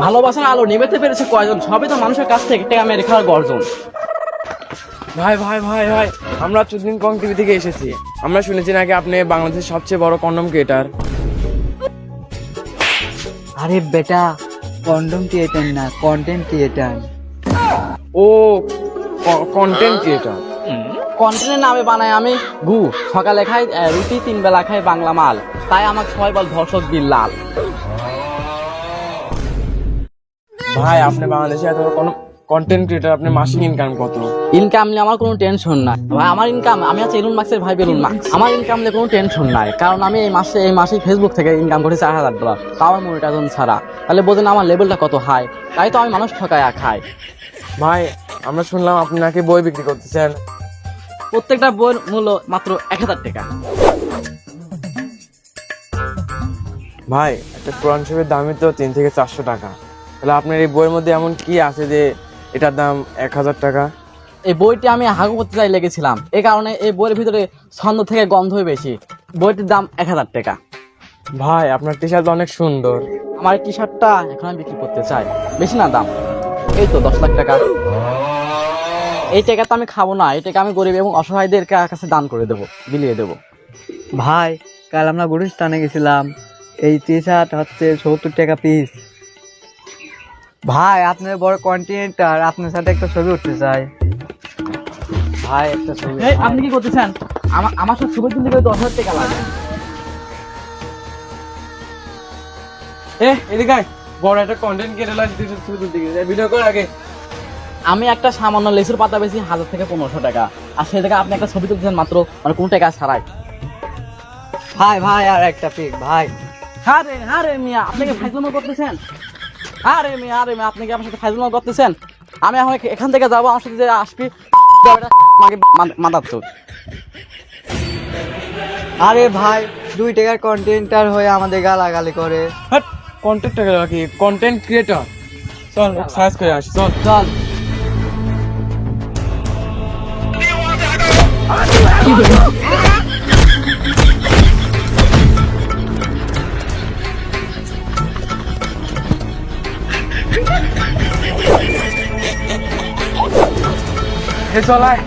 ভালোবাসার আলো নিভাতে পেরেছে কয়জন? সবই তো মানুষের কাছ থেকে টাকা মেরে খাওয়ার গর্জন। ভাই ভাই ভাই ভাই, আমরা চুদিন কং টিভি থেকে এসেছি। আমরা শুনেছি নাকি আপনি বাংলাদেশের সবচেয়ে বড় কন্ডম ক্রিয়েটার। আরে বেটা, কন্ডম ক্রিয়েটার না, কন্টেন্ট ক্রিয়েটার। ও, কন্টেন্ট ক্রিয়েটার। কন্টেন্টের নামে বানাই আমি গু। সকালে খাই রুটি, 3 বেলা খাই বাংলা মাল। তাই আমাকে সবাই বল ধর্ষক বিল্লাল। ভাই আপনি বাংলাদেশে এত বড় কন্টেন্ট ক্রিয়েটার, আপনি মাসিক ইনকাম কত? ইনকাম নিয়ে আমার কোনো টেনশন নাই ভাই। আমার ইনকাম, আমি আছি এলন মাস্কের ভাই বেলুন মাস্ক। আমার ইনকাম নিয়ে কোনো টেনশন নাই, কারণ আমি এই মাসে ফেসবুক থেকে ইনকাম করি $4000, তাও আমার মনিটাইজেশন ছাড়া। তাহলে বোঝেন আমার লেভেলটা কত হাই। তাই তো আমি মানুষ ঠকায় খাই। ভাই আমরা শুনলাম আপনি নাকি বই বিক্রি করতেছেন। প্রত্যেকটা বইয়ের মূল্য মাত্র $1000। ভাই একটা কোরআন শরীফের দামই তো 300 থেকে 400 টাকা। তাহলে আপনার এই বইয়ের মধ্যে এমন কি আছে যে এটার দাম 1000 টাকা? এই বইটি আমি হাগু করতে চাই লেগেছিলাম, এই কারণে এই বইয়ের ভিতরে ছন্দ থেকে গন্ধই বেশি। বইটির দাম $1000। ভাই আপনার টি শার্ট অনেক সুন্দর। আমার টি শার্টটা এখন আমি বিক্রি করতে চাই, বেশি না দাম, এই তো 10 লাখ টাকা। এই টাকা তো আমি খাবো না, এই টাকা আমি গরিব এবং অসহায়দের কাছে দান করে দেবো, বিলিয়ে দেবো। ভাই কাল আমরা গুলিস্তানে গেছিলাম, এই টি শার্ট হচ্ছে 70 টাকা পিস। ভাই আপনার বড় কন্টেন্টার, আপনার সাথে একটা ছবি উঠতে চাই। ভাই একটা ছবি। এই আপনি কি করতেছেন? আমার সাথে ছবি তুলতে গেলে 10,000 টাকা লাগে। এদিকে আয়, বড় একটা কন্টেন্ট ক্রিয়েটার লাগে ছবি তুলতে গেছে, ভিডিও কর আগে। আমি একটা সামান্য লেসুর পাতা বেশি 1000 থেকে 1500 টাকা, আর সে থেকে আপনি একটা ছবি তুলতেছেন মাত্র মানে কোনো টাকা ছাড়াই। ভাই ভাই আর একটা পিক ভাই। আরে মিয়া, আপনি কি ফাইজলামো করতেছেন? আরে মিয়া আপনি কি আমার সাথে ফাইজলামো করতেছেন? আমি এখন এখান থেকে যাবো, আমার সাথে যে আসবি মাদার। আরে ভাই 2 টাকার কন্টেন্টার হয়ে আমাদের গালাগালি করে। হ্যাঁ, কন্টেন্ট কি কন্টেন্ট ক্রিয়েটর? চল সার্চ করে আসি, চল। চল। চল আয়।